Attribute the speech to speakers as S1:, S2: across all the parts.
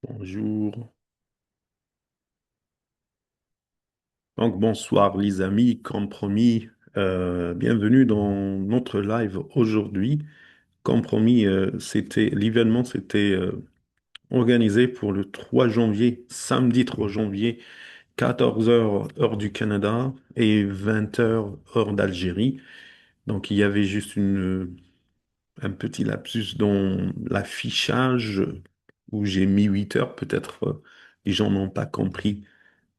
S1: Bonjour. Donc bonsoir les amis, comme promis, bienvenue dans notre live aujourd'hui. Comme promis, l'événement s'était organisé pour le 3 janvier, samedi 3 janvier, 14 heures heure du Canada et 20 heures heure d'Algérie. Donc il y avait juste un petit lapsus dans l'affichage où j'ai mis 8 heures, peut-être les gens n'ont pas compris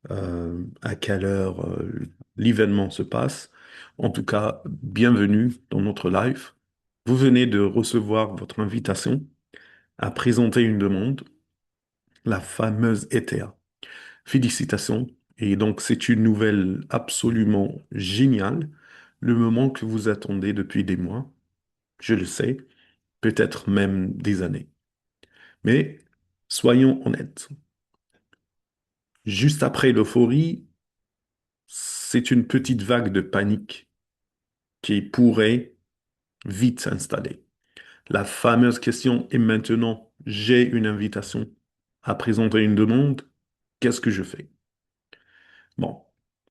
S1: à quelle heure l'événement se passe. En tout cas, bienvenue dans notre live. Vous venez de recevoir votre invitation à présenter une demande, la fameuse ETA. Félicitations. Et donc, c'est une nouvelle absolument géniale, le moment que vous attendez depuis des mois, je le sais, peut-être même des années. Mais soyons honnêtes, juste après l'euphorie, c'est une petite vague de panique qui pourrait vite s'installer. La fameuse question est maintenant, j'ai une invitation à présenter une demande, qu'est-ce que je fais? Bon,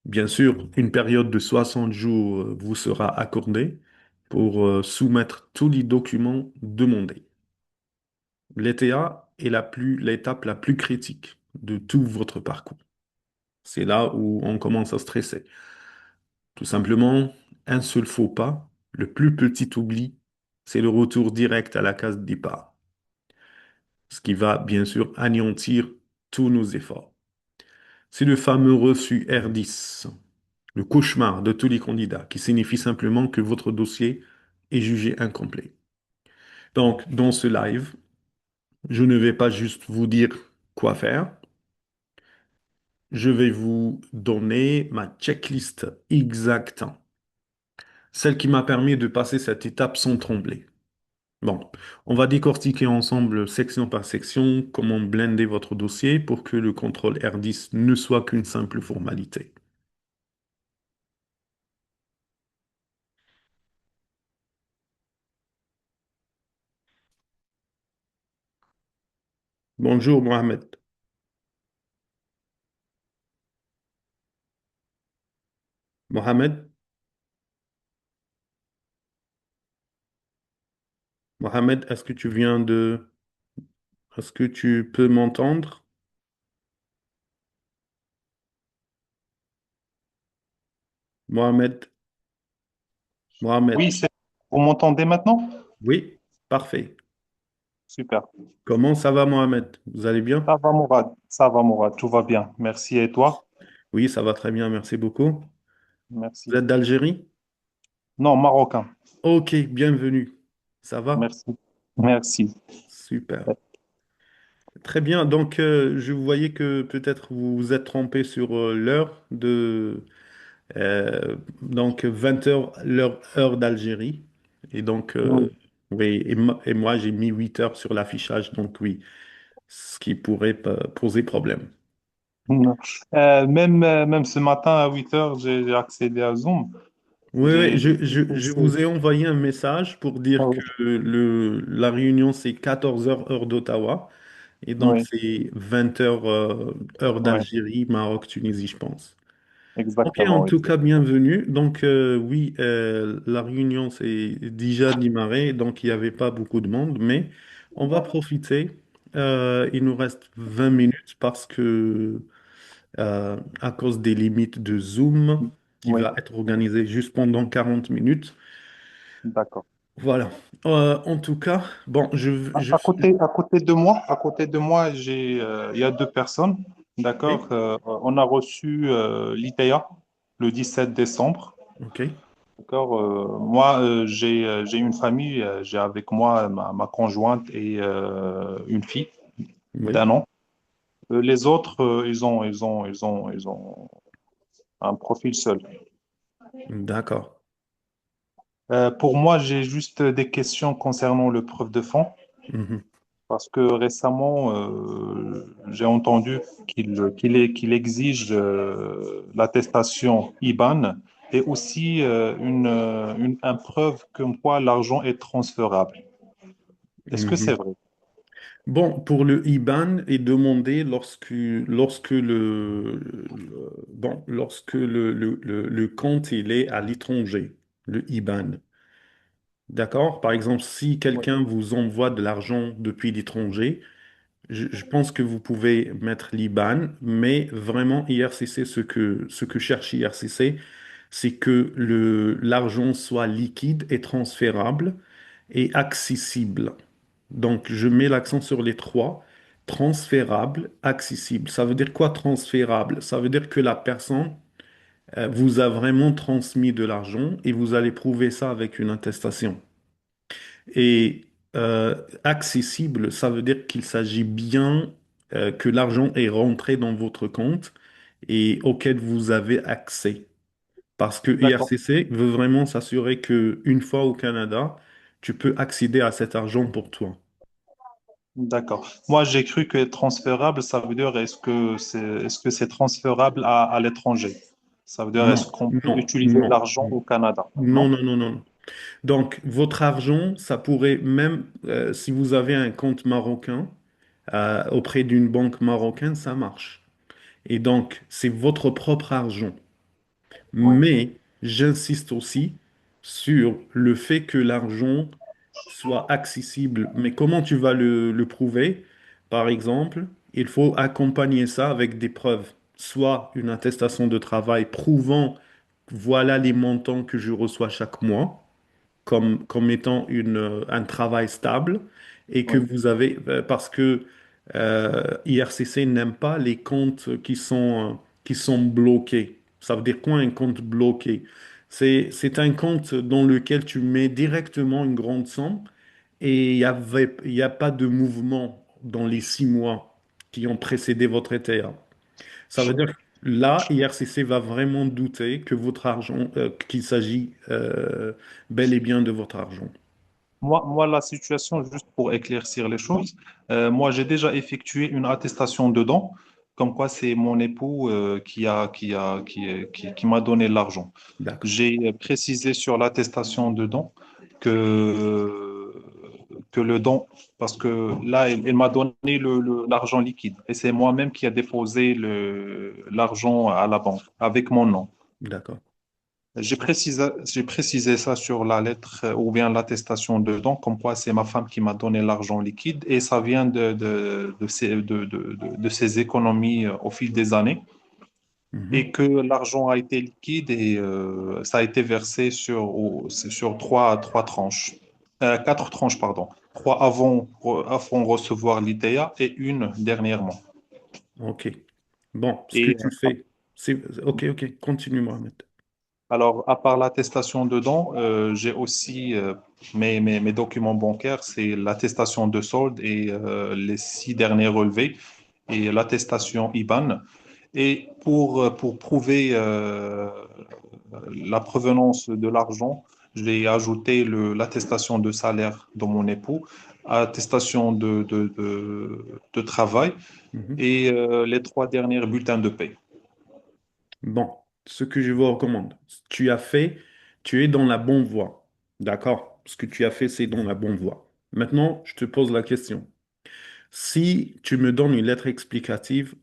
S1: bien sûr, une période de 60 jours vous sera accordée pour soumettre tous les documents demandés. L'ETA est l'étape la plus critique de tout votre parcours. C'est là où on commence à stresser. Tout simplement, un seul faux pas, le plus petit oubli, c'est le retour direct à la case départ, ce qui va bien sûr anéantir tous nos efforts. C'est le fameux reçu R10, le cauchemar de tous les candidats, qui signifie simplement que votre dossier est jugé incomplet. Donc, dans ce live, je ne vais pas juste vous dire quoi faire, je vais vous donner ma checklist exacte, celle qui m'a permis de passer cette étape sans trembler. Bon, on va décortiquer ensemble section par section comment blender votre dossier pour que le contrôle R10 ne soit qu'une simple formalité. Bonjour Mohamed. Mohamed, Mohamed, est-ce que tu peux m'entendre? Mohamed, Mohamed.
S2: Oui, vous m'entendez maintenant?
S1: Oui, parfait.
S2: Super.
S1: Comment ça va Mohamed? Vous allez bien?
S2: Ça va Mourad, tout va bien. Merci et toi?
S1: Oui, ça va très bien, merci beaucoup. Vous
S2: Merci.
S1: êtes d'Algérie?
S2: Non, marocain.
S1: Ok, bienvenue. Ça va?
S2: Merci. Merci.
S1: Super. Très bien. Donc, je voyais que peut-être vous vous êtes trompé sur l'heure donc 20 heures, heure d'Algérie. Et donc,
S2: Oui.
S1: oui, et moi, j'ai mis 8 heures sur l'affichage. Donc, oui, ce qui pourrait poser problème.
S2: Non. Même ce matin à 8 heures, j'ai accédé à Zoom.
S1: Oui, oui,
S2: J'ai
S1: je vous ai envoyé un message pour
S2: Ah
S1: dire
S2: oui,
S1: que la réunion, c'est 14 heures, heure d'Ottawa. Et donc,
S2: oui,
S1: c'est 20 heures, heure
S2: oui,
S1: d'Algérie, Maroc, Tunisie, je pense. Ok, en
S2: exactement, oui.
S1: tout cas, bienvenue. Donc, oui, la réunion s'est déjà démarrée, donc il n'y avait pas beaucoup de monde, mais on va profiter. Il nous reste 20 minutes parce que, à cause des limites de Zoom, qui
S2: Oui,
S1: va être organisé juste pendant 40 minutes.
S2: d'accord.
S1: Voilà. En tout cas, bon,
S2: À côté de moi, il y a deux personnes. D'accord.
S1: ok,
S2: On a reçu l'ITEA le 17 décembre.
S1: ok,
S2: D'accord. Moi, j'ai une famille. J'ai avec moi ma conjointe et une fille
S1: oui,
S2: d'1 an. Les autres, ils ont un profil seul.
S1: d'accord.
S2: Pour moi, j'ai juste des questions concernant le preuve de fond.
S1: Mhm,
S2: Parce que récemment, j'ai entendu qu'il exige l'attestation IBAN et aussi un preuve comme quoi l'argent est transférable. Est-ce que c'est
S1: mhm.
S2: vrai?
S1: Bon, pour le IBAN est demandé lorsque le compte il est à l'étranger, le IBAN. D'accord? Par exemple, si
S2: Oui,
S1: quelqu'un vous envoie de l'argent depuis l'étranger, je pense que vous pouvez mettre l'IBAN, mais vraiment IRCC, ce que cherche IRCC, c'est que l'argent soit liquide et transférable et accessible. Donc, je mets l'accent sur les trois. Transférable, accessible. Ça veut dire quoi transférable? Ça veut dire que la personne vous a vraiment transmis de l'argent et vous allez prouver ça avec une attestation. Et accessible, ça veut dire qu'il s'agit bien que l'argent est rentré dans votre compte et auquel vous avez accès. Parce que
S2: d'accord,
S1: IRCC veut vraiment s'assurer que une fois au Canada, tu peux accéder à cet argent pour toi.
S2: d'accord. Moi, j'ai cru que transférable, ça veut dire est-ce que c'est transférable à l'étranger? Ça veut dire est-ce
S1: Non,
S2: qu'on peut
S1: non,
S2: utiliser
S1: non,
S2: l'argent au Canada?
S1: non,
S2: Non?
S1: non, non, non. Donc, votre argent, ça pourrait même, si vous avez un compte marocain auprès d'une banque marocaine, ça marche. Et donc, c'est votre propre argent.
S2: Oui.
S1: Mais j'insiste aussi sur le fait que l'argent soit accessible. Mais comment tu vas le prouver? Par exemple, il faut accompagner ça avec des preuves, soit une attestation de travail prouvant voilà les montants que je reçois chaque mois comme étant un travail stable et que
S2: Oui.
S1: vous avez, parce que IRCC n'aime pas les comptes qui sont bloqués. Ça veut dire quoi un compte bloqué? C'est un compte dans lequel tu mets directement une grande somme et il y a pas de mouvement dans les 6 mois qui ont précédé votre ETA. Ça veut
S2: Je-
S1: dire que là, IRCC va vraiment douter que votre argent, qu'il s'agit bel et bien de votre argent.
S2: moi, la situation, juste pour éclaircir les choses, moi, j'ai déjà effectué une attestation de dons, comme quoi c'est mon époux qui m'a donné l'argent.
S1: D'accord.
S2: J'ai précisé sur l'attestation de don que, que le don, parce que là, elle m'a donné l'argent liquide et c'est moi-même qui a déposé l'argent à la banque avec mon nom.
S1: D'accord.
S2: J'ai précisé ça sur la lettre ou bien l'attestation de don, comme quoi c'est ma femme qui m'a donné l'argent liquide et ça vient de ses économies au fil des années
S1: Mhm.
S2: et que l'argent a été liquide et ça a été versé sur trois tranches. Quatre tranches, pardon. Trois avant recevoir l'ITEA et une dernièrement.
S1: OK. Bon, ce que
S2: Et
S1: tu fais, c'est... OK, OK. Continue, Mohamed.
S2: alors, à part l'attestation de don, j'ai aussi mes documents bancaires, c'est l'attestation de solde et les 6 derniers relevés et l'attestation IBAN. Et pour prouver la provenance de l'argent, j'ai ajouté l'attestation de salaire de mon époux, attestation de travail
S1: Mhm.
S2: et les 3 derniers bulletins de paie.
S1: Bon, ce que je vous recommande, tu as fait, tu es dans la bonne voie. D'accord? Ce que tu as fait, c'est dans la bonne voie. Maintenant, je te pose la question. Si tu me donnes une lettre explicative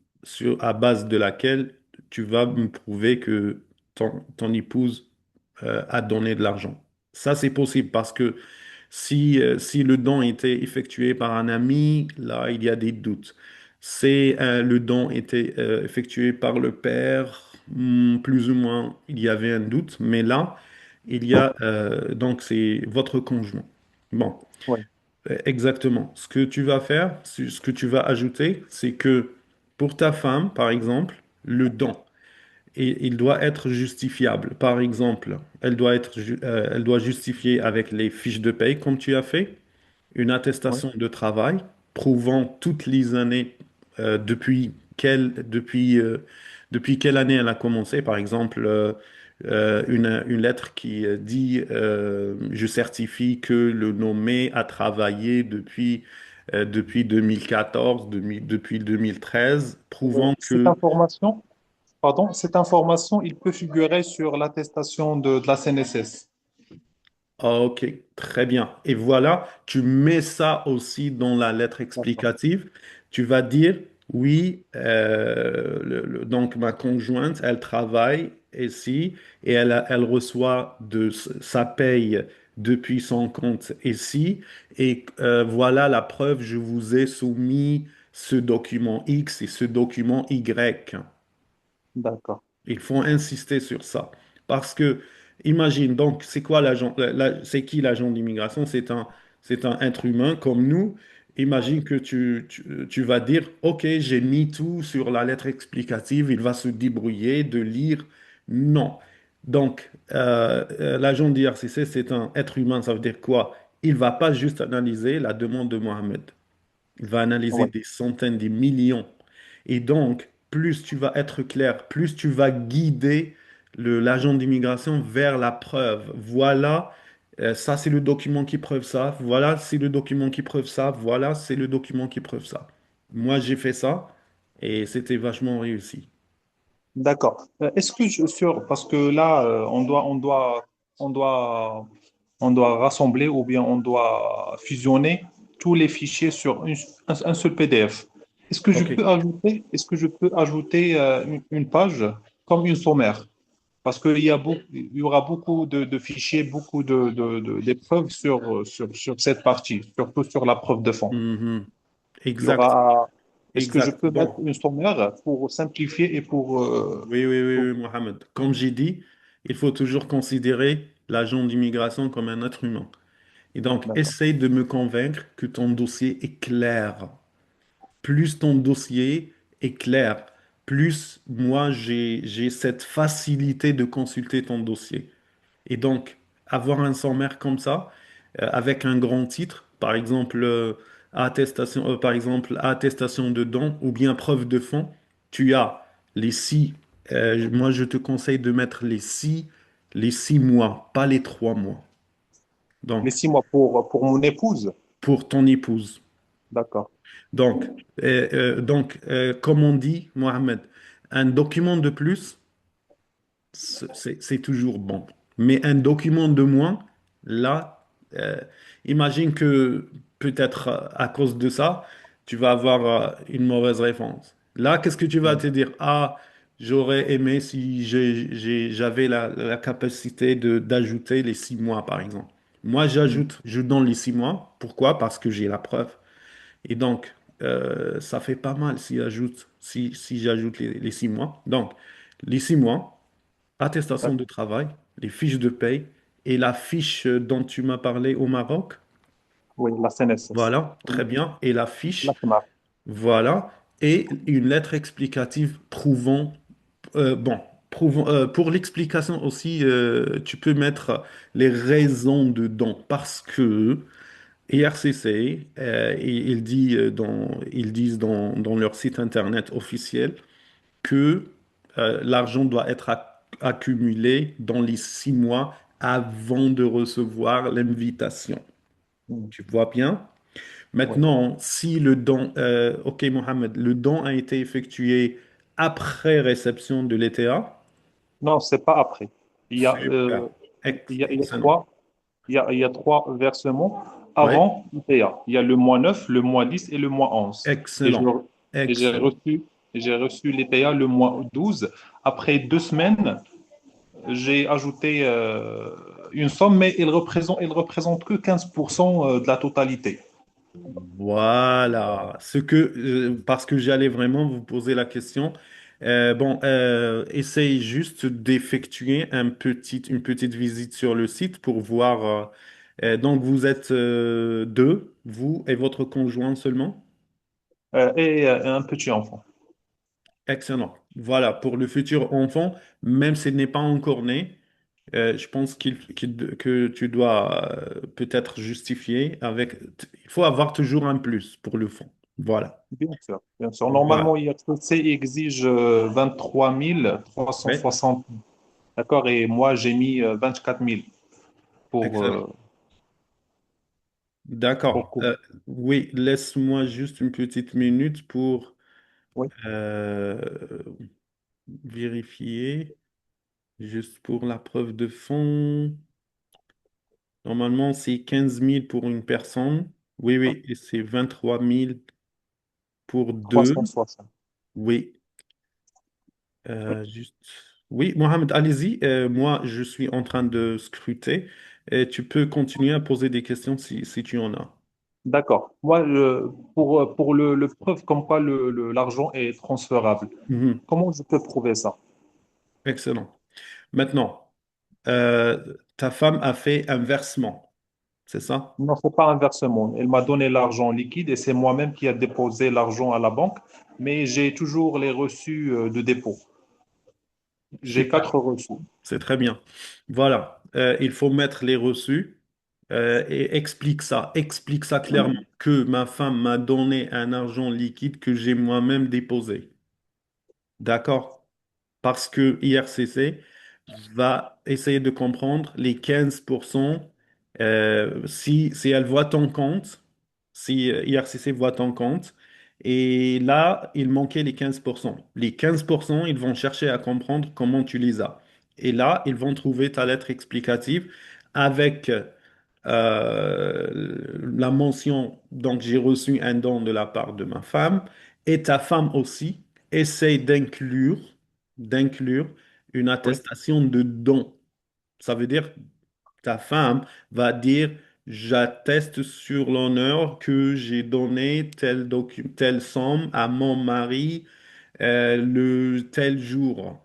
S1: à base de laquelle tu vas me prouver que ton épouse a donné de l'argent. Ça, c'est possible parce que si le don était effectué par un ami, là, il y a des doutes. Si le don était effectué par le père, plus ou moins, il y avait un doute. Mais là, il y a, donc, c'est votre conjoint. Bon.
S2: Oui,
S1: Exactement. Ce que tu vas faire, ce que tu vas ajouter, c'est que pour ta femme, par exemple, le don, et il doit être justifiable. Par exemple, elle doit justifier avec les fiches de paye, comme tu as fait, une
S2: oui,
S1: attestation de travail prouvant toutes les années depuis quelle année elle a commencé. Par exemple, une lettre qui dit je certifie que le nommé a travaillé depuis 2014, depuis 2013, prouvant
S2: Cette
S1: que
S2: information, pardon, cette information, il peut figurer sur l'attestation de la CNSS.
S1: Ah, ok, très bien. Et voilà, tu mets ça aussi dans la lettre
S2: D'accord.
S1: explicative. Tu vas dire, oui, donc ma conjointe, elle travaille ici et elle reçoit sa paye depuis son compte ici. Et voilà la preuve, je vous ai soumis ce document X et ce document Y.
S2: D'accord.
S1: Il faut insister sur ça. Parce que, imagine, donc, c'est quoi l'agent, c'est qui l'agent d'immigration? C'est un être humain comme nous. Imagine que tu vas dire, OK, j'ai mis tout sur la lettre explicative, il va se débrouiller de lire. Non. Donc, l'agent d'IRCC, c'est un être humain. Ça veut dire quoi? Il va pas juste analyser la demande de Mohamed. Il va analyser
S2: Ouais.
S1: des centaines, des millions. Et donc, plus tu vas être clair, plus tu vas guider l'agent d'immigration vers la preuve. Voilà, ça c'est le document qui prouve ça. Voilà, c'est le document qui prouve ça. Voilà, c'est le document qui prouve ça. Moi, j'ai fait ça et c'était vachement réussi.
S2: D'accord. Est-ce que parce que là, on doit rassembler ou bien on doit fusionner tous les fichiers sur un seul PDF.
S1: OK.
S2: Est-ce que je peux ajouter une page comme une sommaire? Parce il y aura beaucoup de fichiers, beaucoup d'épreuves sur cette partie, surtout sur la preuve de fond.
S1: Mhm.
S2: Il y
S1: Exact.
S2: aura, est-ce que je
S1: Exact.
S2: peux mettre
S1: Bon.
S2: une sommaire pour simplifier et
S1: Oui, oui, oui,
S2: pour-
S1: oui, Mohamed. Comme j'ai dit, il faut toujours considérer l'agent d'immigration comme un être humain. Et donc,
S2: D'accord.
S1: essaye de me convaincre que ton dossier est clair. Plus ton dossier est clair, plus moi j'ai cette facilité de consulter ton dossier. Et donc, avoir un sommaire comme ça, avec un grand titre, par exemple, attestation de don ou bien preuve de fond, tu as les six. Moi, je te conseille de mettre les six mois, pas les 3 mois.
S2: Les
S1: Donc,
S2: 6 mois pour mon épouse.
S1: pour ton épouse.
S2: D'accord.
S1: Comme on dit, Mohamed, un document de plus, c'est toujours bon. Mais un document de moins, là, imagine que peut-être à cause de ça, tu vas avoir une mauvaise réponse. Là, qu'est-ce que tu vas te dire? Ah, j'aurais aimé si j'avais la capacité d'ajouter les 6 mois, par exemple. Moi,
S2: Mm.
S1: je donne les 6 mois. Pourquoi? Parce que j'ai la preuve. Et donc, ça fait pas mal si j'ajoute les 6 mois. Donc, les 6 mois, attestation de
S2: D'accord.
S1: travail, les fiches de paye et la fiche dont tu m'as parlé au Maroc.
S2: Oui, la CNSS.
S1: Voilà, très
S2: Oui,
S1: bien. Et la
S2: la
S1: fiche,
S2: CMAR.
S1: voilà. Et une lettre explicative prouvant, bon, pour l'explication aussi, tu peux mettre les raisons dedans parce que IRCC, ils disent dans leur site internet officiel que l'argent doit être accumulé dans les 6 mois avant de recevoir l'invitation.
S2: Mm.
S1: Tu vois bien?
S2: Oui.
S1: Maintenant, si ok Mohamed, le don a été effectué après réception de l'ETA,
S2: Non, c'est pas après. Il y a,
S1: super,
S2: il y a
S1: excellent.
S2: il y a trois versements
S1: Ouais,
S2: avant l'IPA. Il y a le mois 9, le mois 10 et le mois 11. Et je-
S1: excellent,
S2: et
S1: excellent.
S2: j'ai reçu l'IPA le mois 12. Après 2 semaines, j'ai ajouté une somme, mais il représente que 15% de la totalité.
S1: Voilà, parce que j'allais vraiment vous poser la question. Bon, essaye juste d'effectuer une petite visite sur le site pour voir. Donc, vous êtes deux, vous et votre conjoint seulement?
S2: Et un petit enfant.
S1: Excellent. Voilà, pour le futur enfant, même s'il n'est pas encore né, je pense que tu dois peut-être justifier avec. Il faut avoir toujours un plus pour le fond. Voilà.
S2: Bien sûr, bien sûr.
S1: Voilà.
S2: Normalement, IRCC exige 23
S1: Oui,
S2: 360. D'accord? Et moi, j'ai mis 24 000 pour,
S1: excellent. D'accord.
S2: couvrir.
S1: Oui, laisse-moi juste une petite minute pour
S2: Oui,
S1: euh, vérifier, juste pour la preuve de fond. Normalement, c'est 15 000 pour une personne. Oui, oui, et c'est 23 000 pour deux.
S2: 360.
S1: Oui,
S2: Oui.
S1: juste. Oui, Mohamed, allez-y. Moi, je suis en train de scruter. Et tu peux continuer à poser des questions si tu en as.
S2: D'accord. Moi, pour le preuve comme quoi l'argent est transférable,
S1: Mhm.
S2: comment je peux prouver ça?
S1: Excellent. Maintenant, ta femme a fait un versement, c'est ça?
S2: Non, c'est pas un versement. Elle m'a donné l'argent liquide et c'est moi-même qui a déposé l'argent à la banque, mais j'ai toujours les reçus de dépôt. J'ai
S1: Super,
S2: 4 reçus.
S1: c'est très bien. Voilà, il faut mettre les reçus et explique ça clairement, que ma femme m'a donné un argent liquide que j'ai moi-même déposé. D'accord? Parce que IRCC va essayer de comprendre les 15%, si elle voit ton compte, si IRCC voit ton compte, et là, il manquait les 15%. Les 15%, ils vont chercher à comprendre comment tu les as. Et là, ils vont trouver ta lettre explicative avec la mention, donc j'ai reçu un don de la part de ma femme, et ta femme aussi essaye d'inclure une
S2: Oui,
S1: attestation de don. Ça veut dire ta femme va dire, j'atteste sur l'honneur que j'ai donné telle somme à mon mari le tel jour.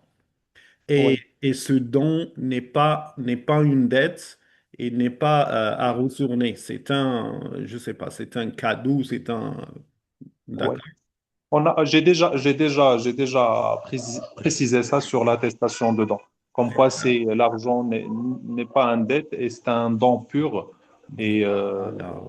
S2: oui,
S1: Et ce don n'est pas une dette et n'est pas à retourner. C'est je sais pas, c'est un cadeau, c'est un...
S2: oui.
S1: D'accord.
S2: J'ai déjà précisé ça sur l'attestation de don. Comme quoi, c'est l'argent n'est pas un dette et c'est un don pur. Et,
S1: Voilà.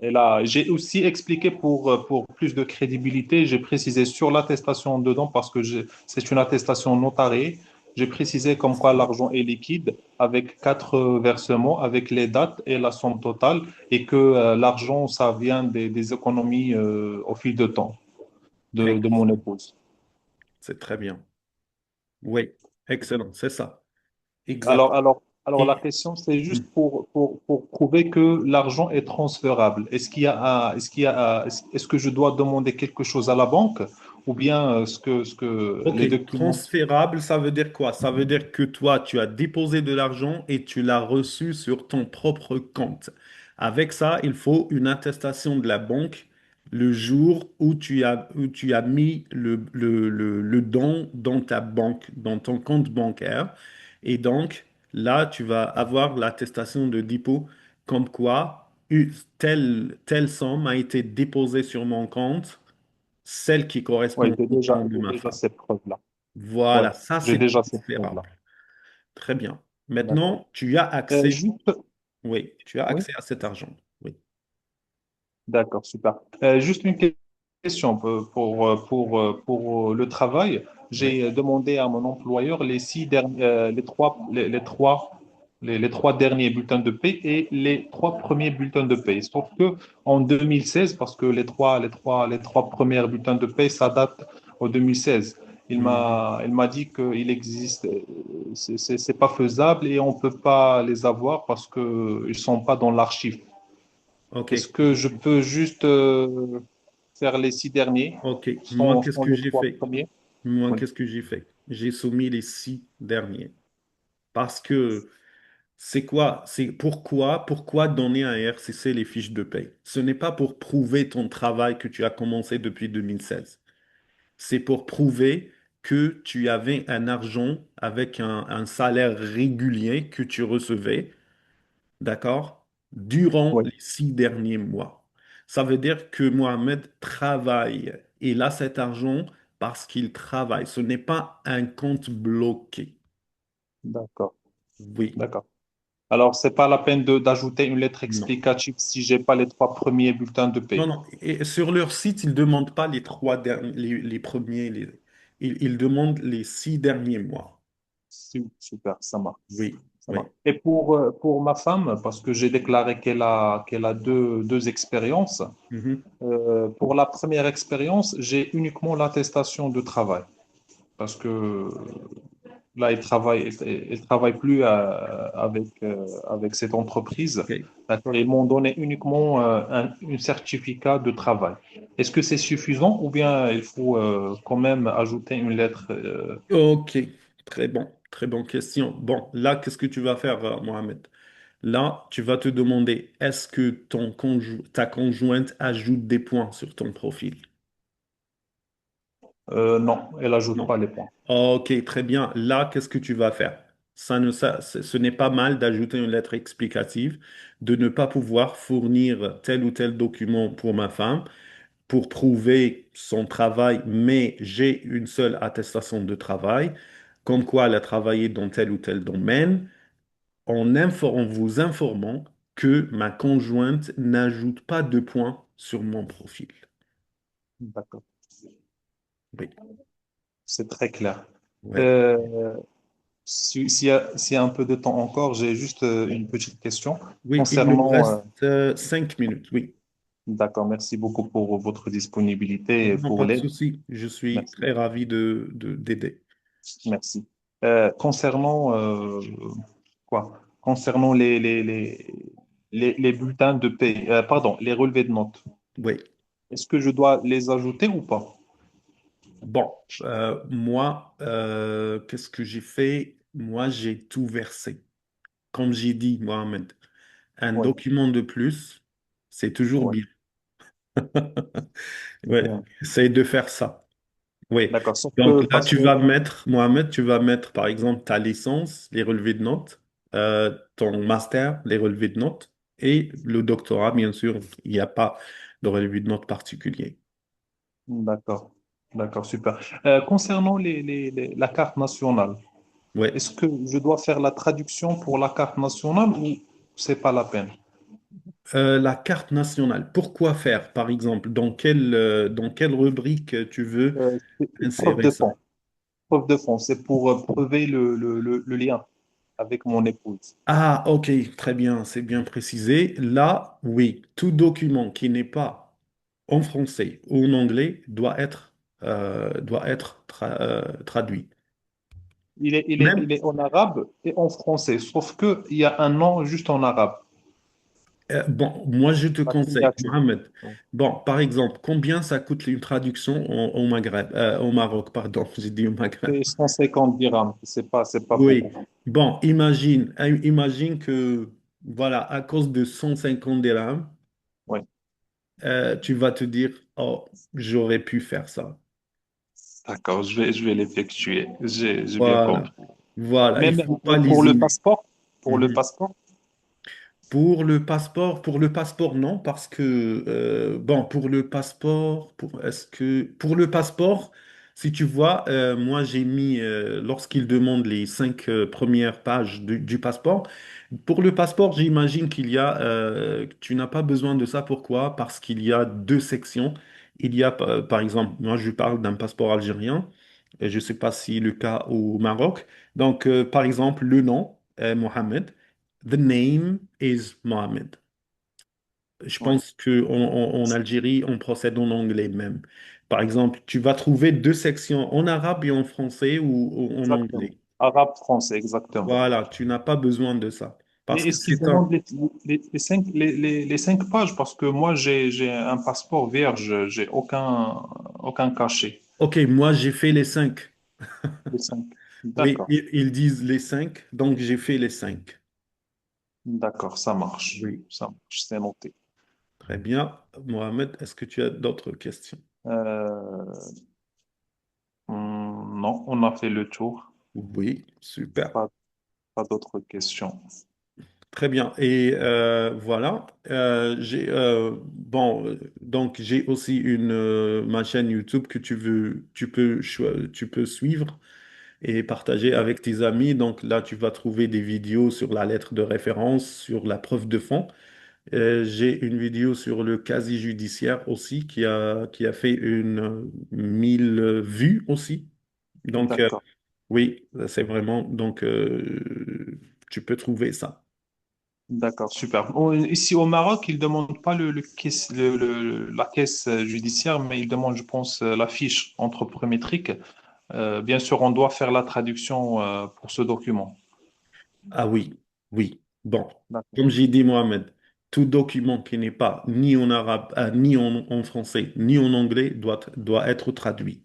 S2: et là, j'ai aussi expliqué pour plus de crédibilité, j'ai précisé sur l'attestation de don parce que c'est une attestation notariée. J'ai précisé comme quoi l'argent est liquide avec 4 versements, avec les dates et la somme totale, et que l'argent, ça vient des économies au fil de temps de mon
S1: Excellent.
S2: épouse.
S1: C'est très bien. Oui, excellent, c'est ça. Exact.
S2: Alors la
S1: Et
S2: question, c'est juste pour prouver que l'argent est transférable. Est-ce que je dois demander quelque chose à la banque ou bien
S1: ok,
S2: les documents?
S1: transférable, ça veut dire quoi? Ça veut dire que toi, tu as déposé de l'argent et tu l'as reçu sur ton propre compte. Avec ça, il faut une attestation de la banque le jour où tu as mis le don dans ta banque, dans ton compte bancaire. Et donc, là, tu vas avoir l'attestation de dépôt comme quoi telle somme a été déposée sur mon compte, celle qui
S2: Oui,
S1: correspond au don de
S2: j'ai
S1: ma
S2: déjà
S1: femme.
S2: ces preuves-là. Oui,
S1: Voilà, ça
S2: j'ai
S1: c'est
S2: déjà ces preuves-là.
S1: transférable. Très bien.
S2: D'accord.
S1: Maintenant, tu as accès,
S2: Juste,
S1: oui, tu as
S2: oui,
S1: accès à cet argent. Oui.
S2: d'accord, super. Juste une question pour le travail.
S1: Oui.
S2: J'ai demandé à mon employeur les 3 derniers bulletins de paie et les 3 premiers bulletins de paie. Sauf que en 2016, parce que les trois premiers bulletins de paie, ça date en 2016.
S1: Mhm.
S2: Il m'a dit qu'il existe, c'est pas faisable et on peut pas les avoir parce que ils sont pas dans l'archive.
S1: OK.
S2: Est-ce que je peux juste faire les 6 derniers
S1: OK. Moi, qu'est-ce
S2: sans
S1: que
S2: les
S1: j'ai
S2: trois
S1: fait?
S2: premiers?
S1: Moi,
S2: Oui,
S1: qu'est-ce que j'ai fait? J'ai soumis les 6 derniers. Parce que c'est quoi? C'est pourquoi donner à RCC les fiches de paie? Ce n'est pas pour prouver ton travail que tu as commencé depuis 2016. C'est pour prouver que tu avais un argent avec un salaire régulier que tu recevais, d'accord, durant
S2: oui,
S1: les 6 derniers mois. Ça veut dire que Mohamed travaille. Et il a cet argent parce qu'il travaille. Ce n'est pas un compte bloqué.
S2: d'accord,
S1: Oui.
S2: d'accord. Alors, c'est pas la peine d'ajouter une lettre
S1: Non.
S2: explicative si j'ai pas les 3 premiers bulletins de
S1: Non,
S2: paie.
S1: non. Et sur leur site, ils ne demandent pas les trois derniers, les premiers. Ils demandent les 6 derniers mois.
S2: Super, ça marche.
S1: Oui,
S2: Ça marche.
S1: oui.
S2: Et pour ma femme, parce que j'ai déclaré qu'elle a deux expériences,
S1: Mhm.
S2: pour la première expérience, j'ai uniquement l'attestation de travail. Parce que là, il travaille plus avec cette entreprise.
S1: Ok.
S2: D'accord. Ils m'ont donné uniquement un certificat de travail. Est-ce que c'est suffisant ou bien il faut quand même ajouter une lettre
S1: Ok, très bonne question. Bon, là, qu'est-ce que tu vas faire, Mohamed? Là, tu vas te demander, est-ce que ta conjointe ajoute des points sur ton profil?
S2: non, elle ajoute
S1: Non.
S2: pas les points.
S1: Ok, très bien. Là, qu'est-ce que tu vas faire? Ce n'est pas mal d'ajouter une lettre explicative, de ne pas pouvoir fournir tel ou tel document pour ma femme pour prouver son travail, mais j'ai une seule attestation de travail, comme quoi elle a travaillé dans tel ou tel domaine, en vous informant que ma conjointe n'ajoute pas de points sur mon profil.
S2: D'accord.
S1: Oui,
S2: C'est très clair.
S1: ouais.
S2: Euh, s'il y a un peu de temps encore, j'ai juste une petite question
S1: Oui, il nous
S2: concernant.
S1: reste 5 minutes. Oui.
S2: D'accord, merci beaucoup pour votre disponibilité et
S1: Non,
S2: pour
S1: pas de
S2: l'aide.
S1: souci. Je suis
S2: Merci.
S1: très ravi d'aider.
S2: Merci. Concernant quoi? Concernant les bulletins de paie, pardon, les relevés de notes,
S1: Oui.
S2: est-ce que je dois les ajouter ou pas?
S1: Bon, moi, qu'est-ce que j'ai fait? Moi, j'ai tout versé. Comme j'ai dit, Mohamed, un
S2: Oui,
S1: document de plus, c'est toujours
S2: oui,
S1: bien. Ouais,
S2: bien.
S1: essaye de faire ça. Oui.
S2: D'accord. Sauf
S1: Donc
S2: que
S1: là,
S2: parce
S1: tu
S2: que
S1: vas mettre, Mohamed, tu vas mettre par exemple ta licence, les relevés de notes, ton master, les relevés de notes, et le doctorat, bien sûr, il n'y a pas de relevé de notes particulier.
S2: d'accord, d'accord, super. Concernant la carte nationale,
S1: Ouais.
S2: est-ce que je dois faire la traduction pour la carte nationale ou c'est pas la peine?
S1: La carte nationale, pourquoi faire, par exemple, dans quelle rubrique tu veux
S2: C'est preuve
S1: insérer
S2: de
S1: ça?
S2: fond. Preuve de fond, c'est pour prouver le lien avec mon épouse.
S1: Ah, ok, très bien, c'est bien précisé. Là, oui, tout document qui n'est pas en français ou en anglais doit être traduit.
S2: Il
S1: Même,
S2: est en arabe et en français, sauf qu'il y a un nom juste en arabe.
S1: bon, moi je te
S2: La
S1: conseille,
S2: signature.
S1: Mohamed, bon, par exemple, combien ça coûte une traduction au Maghreb, au Maroc, pardon, j'ai dit au Maghreb.
S2: C'est 150 dirhams, c'est pas
S1: Oui,
S2: beaucoup.
S1: bon, imagine que, voilà, à cause de 150 dirhams,
S2: Oui,
S1: tu vas te dire, oh, j'aurais pu faire ça.
S2: d'accord, je vais l'effectuer. J'ai bien compris.
S1: Voilà, voilà, il
S2: Même
S1: faut pas
S2: pour le
S1: lésiner.
S2: passeport, pour le
S1: Mhm.
S2: passeport,
S1: Pour le passeport, non, parce que bon, pour le passeport, pour le passeport, si tu vois, moi j'ai mis lorsqu'il demande les 5 premières pages du passeport. Pour le passeport, j'imagine tu n'as pas besoin de ça. Pourquoi? Parce qu'il y a 2 sections. Il y a, par exemple, moi je parle d'un passeport algérien. Et je ne sais pas si le cas au Maroc. Donc, par exemple, le nom, Mohamed. The name is Mohamed. Je
S2: oui,
S1: pense qu'en Algérie, on procède en anglais même. Par exemple, tu vas trouver 2 sections en arabe et en français ou en
S2: exactement.
S1: anglais.
S2: Arabe, français, exactement.
S1: Voilà, tu n'as pas besoin de ça. Parce
S2: Mais
S1: que
S2: est-ce qu'ils
S1: c'est un...
S2: demandent les 5 pages? Parce que moi, j'ai un passeport vierge, j'ai aucun cachet.
S1: Ok, moi j'ai fait les 5.
S2: Les 5.
S1: Oui,
S2: D'accord,
S1: ils disent les 5, donc j'ai fait les 5.
S2: d'accord, ça marche.
S1: Oui,
S2: Ça marche, c'est noté.
S1: très bien. Mohamed, est-ce que tu as d'autres questions?
S2: Euh, non, on a fait le tour.
S1: Oui, super.
S2: Pas, pas d'autres questions.
S1: Très bien. Et voilà. Donc j'ai aussi ma chaîne YouTube que tu peux suivre et partager avec tes amis. Donc là, tu vas trouver des vidéos sur la lettre de référence, sur la preuve de fond. J'ai une vidéo sur le casier judiciaire aussi qui a fait 1000 vues aussi. Donc
S2: D'accord,
S1: oui, c'est vraiment. Donc tu peux trouver ça.
S2: d'accord, super. Ici au Maroc, ils ne demandent pas la caisse judiciaire, mais ils demandent, je pense, la fiche entrepreneutique. Bien sûr, on doit faire la traduction pour ce document.
S1: Ah oui, oui. Bon,
S2: D'accord.
S1: comme j'ai dit Mohamed, tout document qui n'est pas ni en arabe, ni en français, ni en anglais doit être traduit.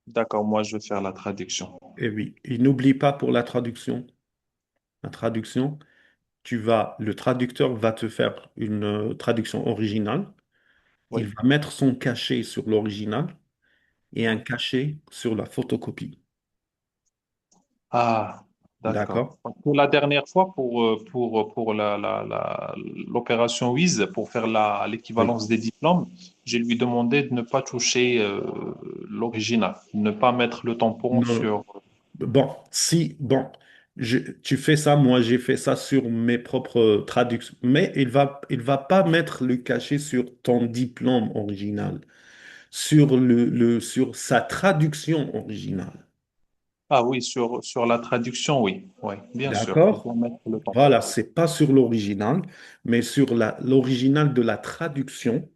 S2: D'accord, moi je vais faire la traduction.
S1: Et oui, et n'oublie pas pour la traduction, le traducteur va te faire une traduction originale. Il
S2: Oui.
S1: va mettre son cachet sur l'original et un
S2: Oui.
S1: cachet sur la photocopie.
S2: Ah,
S1: D'accord?
S2: d'accord. Pour la dernière fois, pour l'opération WIS, pour faire
S1: Oui.
S2: l'équivalence des diplômes, j'ai lui demandé de ne pas toucher l'original, ne pas mettre le tampon
S1: Non,
S2: sur...
S1: bon, si, bon, tu fais ça, moi j'ai fait ça sur mes propres traductions, mais il va pas mettre le cachet sur ton diplôme original, sur sa traduction originale.
S2: Ah oui, sur la traduction, oui. Oui, bien sûr. Il
S1: D'accord?
S2: faut mettre le tampon.
S1: Voilà, c'est pas sur l'original, mais sur l'original de la traduction.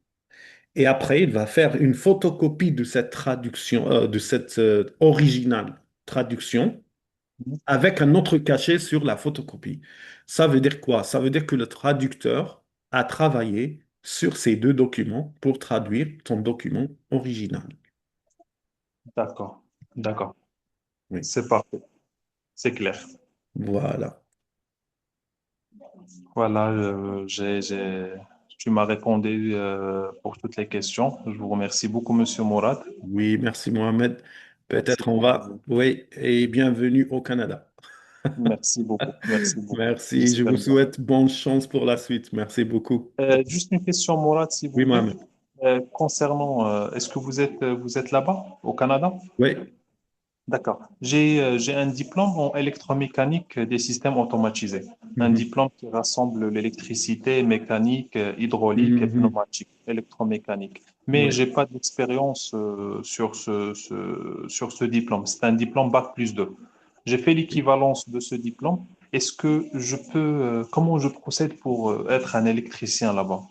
S1: Et après, il va faire une photocopie de cette traduction, de cette originale traduction
S2: Mhm.
S1: avec un autre cachet sur la photocopie. Ça veut dire quoi? Ça veut dire que le traducteur a travaillé sur ces deux documents pour traduire ton document original.
S2: D'accord. D'accord.
S1: Oui,
S2: C'est parfait. C'est clair.
S1: voilà.
S2: Voilà, tu m'as répondu pour toutes les questions. Je vous remercie beaucoup, Monsieur Mourad.
S1: Oui, merci Mohamed.
S2: Merci
S1: Peut-être on
S2: pour
S1: va. Oui, et bienvenue au Canada.
S2: Merci beaucoup. Merci beaucoup.
S1: Merci, je
S2: J'espère
S1: vous
S2: bien.
S1: souhaite bonne chance pour la suite. Merci beaucoup.
S2: Juste une question, Mourad, s'il vous
S1: Oui,
S2: plaît.
S1: Mohamed.
S2: Concernant, est-ce que vous êtes là-bas, au Canada?
S1: Oui.
S2: D'accord. J'ai un diplôme en électromécanique des systèmes automatisés. Un
S1: Mhm.
S2: diplôme qui rassemble l'électricité, mécanique, hydraulique et
S1: Mhm.
S2: pneumatique, électromécanique. Mais
S1: Oui.
S2: j'ai pas d'expérience sur ce diplôme. C'est un diplôme Bac+2. J'ai fait l'équivalence de ce diplôme. Est-ce que je peux, comment je procède pour être un électricien là-bas?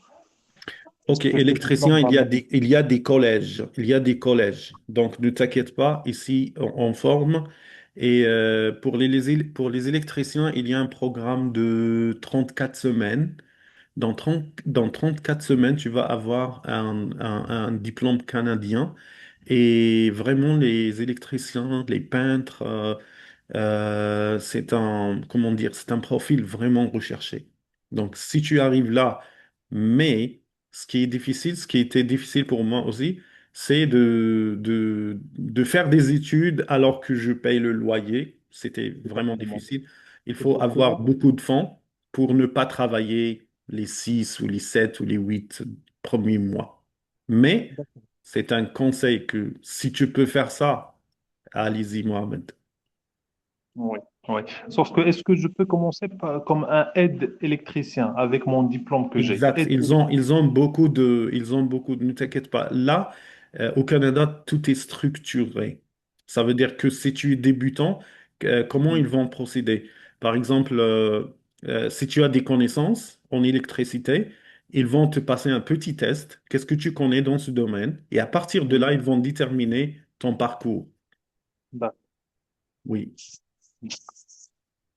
S2: Est-ce
S1: Ok,
S2: que ce diplôme
S1: électricien,
S2: va m'aider?
S1: il y a des collèges. Il y a des collèges. Donc, ne t'inquiète pas, ici, on forme. Et pour les électriciens, il y a un programme de 34 semaines. Dans 34 semaines, tu vas avoir un diplôme canadien. Et vraiment, les électriciens, les peintres, c'est comment dire, c'est un profil vraiment recherché. Donc, si tu arrives là, mais ce qui est difficile, ce qui était difficile pour moi aussi, c'est de faire des études alors que je paye le loyer. C'était vraiment
S2: Exactement.
S1: difficile. Il
S2: C'est
S1: faut
S2: pour
S1: avoir
S2: cela.
S1: beaucoup de fonds pour ne pas travailler les 6 ou les 7 ou les 8 premiers mois. Mais c'est un conseil que si tu peux faire ça, allez-y, Mohamed.
S2: Oui, oui. Sauf que, est-ce que je peux commencer comme un aide électricien avec mon diplôme que j'ai?
S1: Exact. Ils ont beaucoup de, ne t'inquiète pas. Là, au Canada, tout est structuré. Ça veut dire que si tu es débutant, comment ils vont procéder? Par exemple, si tu as des connaissances en électricité, ils vont te passer un petit test. Qu'est-ce que tu connais dans ce domaine? Et à partir de là, ils vont déterminer ton parcours.
S2: D'accord.
S1: Oui.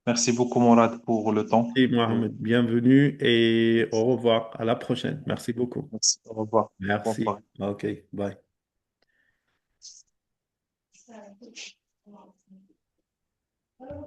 S2: Merci beaucoup, Morad, pour le temps.
S1: Et Mohamed, bienvenue et au revoir. À la prochaine. Merci beaucoup.
S2: Merci. Au revoir. Bonne
S1: Merci.
S2: soirée.
S1: OK. Bye.